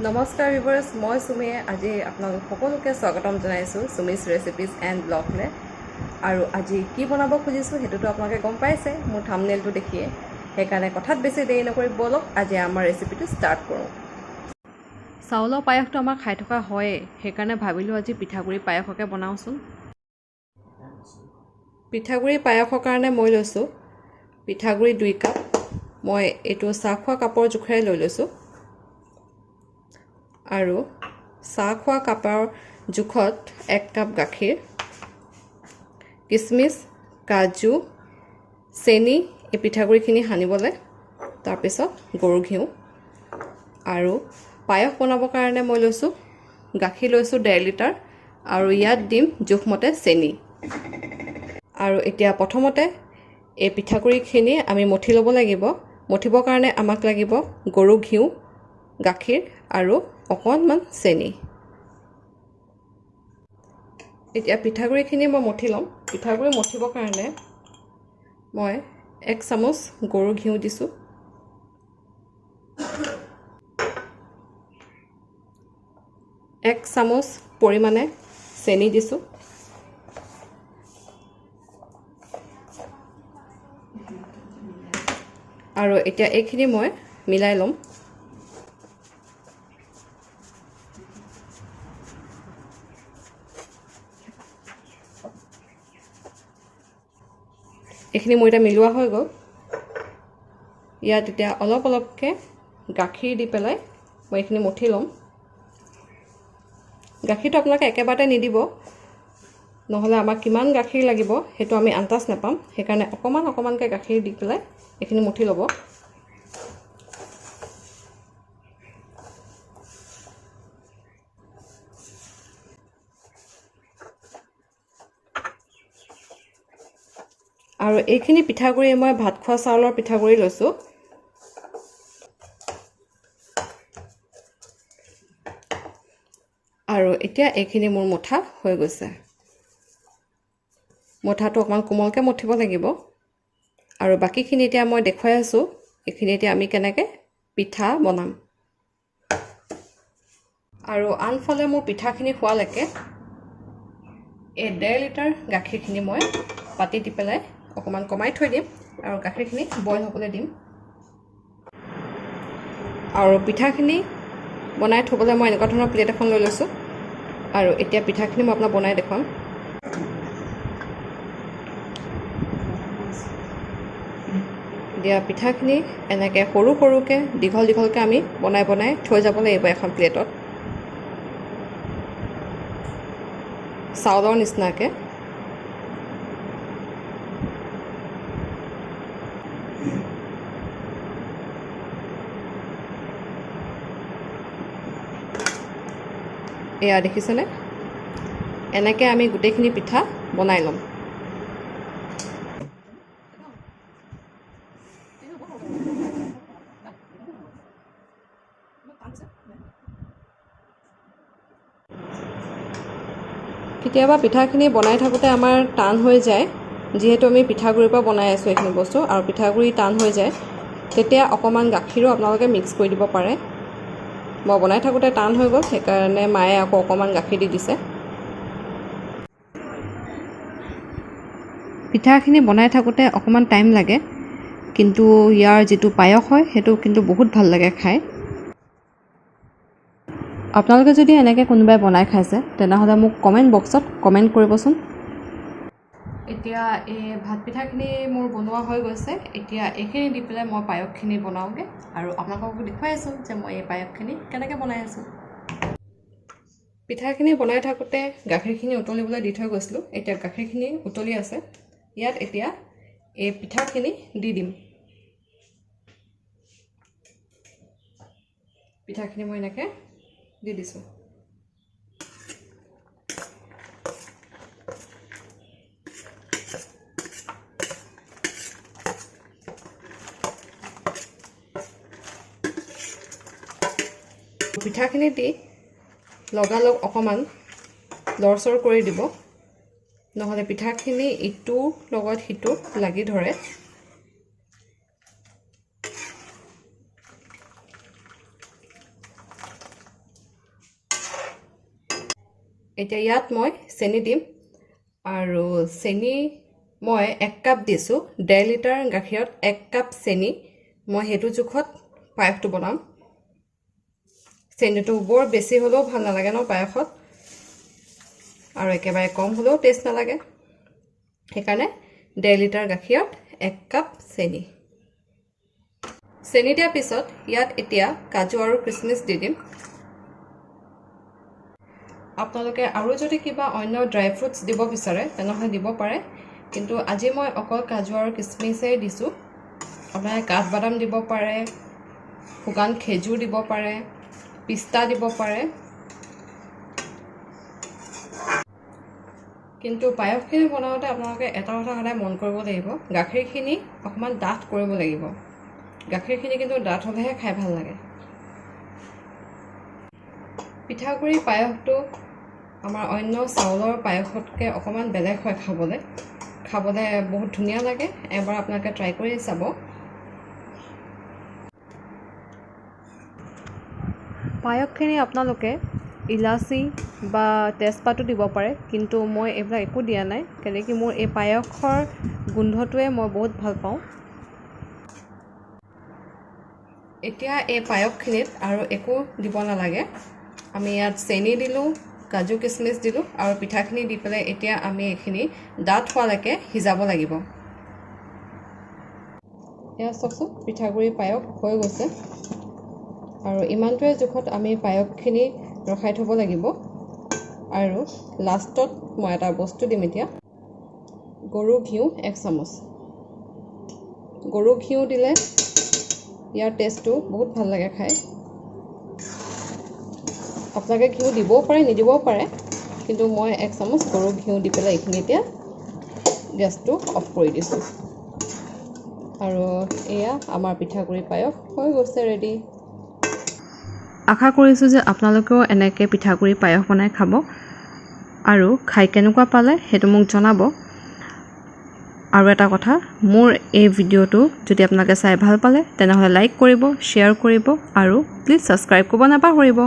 নমস্কাৰ ভিউৱাৰ্ছ, মই সুমিয়ে আজি আপোনালোক সকলোকে স্বাগতম জনাইছোঁ সুমিছ ৰেচিপিজ এণ্ড ব্লগলৈ। আৰু আজি কি বনাব খুজিছোঁ সেইটোতো আপোনালোকে গম পাইছে মোৰ থাম্বনেইলটো দেখিয়ে। সেইকাৰণে কথাত বেছি দেৰি নকৰি বলক আজি আমাৰ ৰেচিপিটো ষ্টাৰ্ট কৰোঁ। চাউলৰ পায়সটো আমাৰ খাই থকা হয়েই, সেইকাৰণে ভাবিলোঁ আজি পিঠাগুড়ি পায়সকে বনাওঁচোন। পিঠাগুড়ি পায়সৰ কাৰণে মই লৈছোঁ পিঠাগুড়ি 2 কাপ। মই এইটো চাহ খোৱা কাপৰ জোখেৰে লৈ লৈছোঁ। আৰু চাহ খোৱা কাপৰ জোখত 1 কাপ গাখীৰ, কিচমিচ, কাজু, চেনি এই পিঠাগুড়িখিনি সানিবলৈ, তাৰপিছত গৰু ঘিউ। আৰু পায়স বনাবৰ কাৰণে মই লৈছোঁ গাখীৰ লৈছোঁ 1.5 লিটাৰ আৰু ইয়াত দিম জোখমতে চেনি। আৰু এতিয়া প্ৰথমতে এই পিঠাগুড়িখিনি আমি মঠি ল'ব লাগিব। মঠিবৰ কাৰণে আমাক লাগিব গৰু ঘিউ, গাখীৰ আৰু অকণমান চেনি। এতিয়া পিঠাগুড়িখিনি মই মঠি ল'ম। পিঠাগুড়ি মঠিবৰ কাৰণে মই 1 চামুচ গৰু ঘিউ দিছোঁ, 1 চামুচ পৰিমাণে চেনি দিছোঁ, আৰু এতিয়া এইখিনি মই মিলাই ল'ম। এইখিনি মোৰ এতিয়া মিলোৱা হৈ গ'ল। ইয়াত এতিয়া অলপ অলপকৈ গাখীৰ দি পেলাই মই এইখিনি মঠি ল'ম। গাখীৰটো আপোনালোকে একেবাৰতে নিদিব, নহ'লে আমাক কিমান গাখীৰ লাগিব সেইটো আমি আন্দাজ নাপাম। সেইকাৰণে অকণমান অকণমানকৈ গাখীৰ দি পেলাই এইখিনি মঠি ল'ব। আৰু এইখিনি পিঠাগুড়ি মই ভাত খোৱা চাউলৰ পিঠাগুড়ি লৈছোঁ। আৰু এতিয়া এইখিনি মোৰ মঠা হৈ গৈছে। মঠাটো অকণমান কোমলকৈ মঠিব লাগিব। আৰু বাকীখিনি এতিয়া মই দেখুৱাই আছোঁ, এইখিনি এতিয়া আমি কেনেকৈ পিঠা বনাম। আৰু আনফালে মোৰ পিঠাখিনি হোৱালৈকে এই 1.5 লিটাৰ গাখীৰখিনি মই পাতি দি পেলাই অকণমান কমাই থৈ দিম আৰু গাখীৰখিনি বইল হ'বলৈ দিম। আৰু পিঠাখিনি বনাই থ'বলৈ মই এনেকুৱা ধৰণৰ প্লেট এখন লৈ লৈছোঁ। আৰু এতিয়া পিঠাখিনি মই আপোনাক বনাই দেখুৱাম। দিয়া পিঠাখিনি এনেকৈ সৰু সৰুকৈ দীঘল দীঘলকৈ আমি বনাই বনাই থৈ যাব লাগিব এখন প্লেটত, চাউলৰ নিচিনাকৈ। এয়া দেখিছেনে? এনেকৈ আমি গোটেইখিনি পিঠা বনাই ল'ম। কেতিয়াবা পিঠাখিনি বনাই থাকোঁতে আমাৰ টান হৈ যায়, যিহেতু আমি পিঠাগুড়িৰ পৰা বনাই আছোঁ এইখিনি বস্তু, আৰু পিঠাগুড়ি টান হৈ যায়, তেতিয়া অকণমান গাখীৰো আপোনালোকে মিক্স কৰি দিব পাৰে। মই বনাই থাকোঁতে টান হৈ গ'ল, সেইকাৰণে মায়ে আকৌ অকণমান গাখীৰ দি দিছে। পিঠাখিনি বনাই থাকোঁতে অকণমান টাইম লাগে, কিন্তু ইয়াৰ যিটো পায়স হয় সেইটো কিন্তু বহুত ভাল লাগে খাই। আপোনালোকে যদি এনেকৈ কোনোবাই বনাই খাইছে তেনেহ'লে মোক কমেণ্ট বক্সত কমেণ্ট কৰিবচোন। এতিয়া এই ভাত পিঠাখিনি মোৰ বনোৱা হৈ গৈছে। এতিয়া এইখিনি দি পেলাই মই পায়সখিনি বনাওঁগৈ আৰু আপোনালোকক দেখুৱাই আছোঁ যে মই এই পায়সখিনি কেনেকৈ বনাই আছোঁ। পিঠাখিনি বনাই থাকোঁতে গাখীৰখিনি উতলিবলৈ দি থৈ গৈছিলোঁ। এতিয়া গাখীৰখিনি উতলি আছে। ইয়াত এতিয়া এই পিঠাখিনি দি দিম। পিঠাখিনি মই এনেকৈ দি দিছোঁ। পিঠাখিনি দি লগালগ অকণমান লৰচৰ কৰি দিব, নহ'লে পিঠাখিনি ইটোৰ লগত সিটো লাগি ধৰে। এতিয়া ইয়াত মই চেনি দিম আৰু চেনি মই 1 কাপ দিছোঁ 1.5 লিটাৰ গাখীৰত 1 কাপ চেনি মই হেতু জোখত পায়সটো বনাম চেনিটো বৰ বেছি হলেও ভাল নালাগে ন পায়সত আৰু একেবাৰে কম হলেও টেষ্ট নালাগে সেইকাৰণে 1.5 লিটাৰ গাখীৰত 1 কাপ চেনি চেনি দিয়াৰ পিছত ইয়াত এতিয়া কাজু আৰু কিচমিচ দি দিম আপোনালোকে আৰু যদি কিবা অন্য ড্ৰাই ফ্ৰুটছ দিব বিচাৰে তেনেহলে দিব পাৰে কিন্তু আজি মই অকল কাজু আৰু কিচমিচে দিছো আপোনালোকে কাঠবাদাম দিব পাৰে শুকান খেজুৰ দিব পাৰে পিস্তা দিব পাৰে কিন্তু পায়সখিনি বনাওঁতে আপোনালোকে এটা কথা সদায় মন কৰিব লাগিব গাখীৰখিনি অকমান ডাঠ কৰিব লাগিব গাখীৰখিনি কিন্তু ডাঠ হ'লেহে খাই ভাল লাগে পিঠাগুৰি পায়সটো আমাৰ অন্য চাউলৰ পায়সতকৈ অকমান বেলেগ হয় খাবলৈ বহুত ধুনীয়া লাগে এবাৰ আপোনালোকে ট্ৰাই কৰি চাব পায়সখিনি আপোনালোকে ইলাচি বা তেজপাতো দিব পাৰে কিন্তু মই এইবিলাক একো দিয়া নাই কেলে কি মোৰ এই পায়সৰ গোন্ধটোৱে মই বহুত ভাল পাওঁ এতিয়া এই পায়সখিনিত আৰু একো দিব নালাগে আমি ইয়াত চেনি দিলোঁ কাজু কিচমিচ দিলোঁ আৰু পিঠাখিনি দি পেলাই এতিয়া আমি এইখিনি ডাঠ হোৱালৈকে সিজাব লাগিব এয়া চাওকচোন পিঠাগুৰি পায়স হৈ গৈছে আৰু ইমানটোৱে জোখত আমি পায়সখিনি ৰখাই থ'ব লাগিব আৰু লাষ্টত মই এটা বস্তু দিম এতিয়া গৰু ঘিউ 1 চামুচ গৰু ঘিউ দিলে ইয়াৰ টেষ্টটো বহুত ভাল লাগে খাই আপোনালোকে ঘিউ দিবও পাৰে নিদিবও পাৰে কিন্তু মই 1 চামুচ গৰু ঘিউ দি পেলাই এইখিনি এতিয়া গেছটো অফ কৰি দিছোঁ আৰু এয়া আমাৰ পিঠাগুৰি পায়স হৈ গৈছে ৰেডি আশা কৰিছোঁ যে আপোনালোকেও এনেকৈ পিঠাগুৰি পায়স বনাই খাব আৰু খাই কেনেকুৱা পালে সেইটো মোক জনাব আৰু এটা কথা মোৰ এই ভিডিঅ'টো যদি আপোনালোকে চাই ভাল পালে তেনেহ'লে লাইক কৰিব শ্বেয়াৰ কৰিব আৰু প্লিজ ছাবস্ক্ৰাইব কৰিব নাপাহৰিব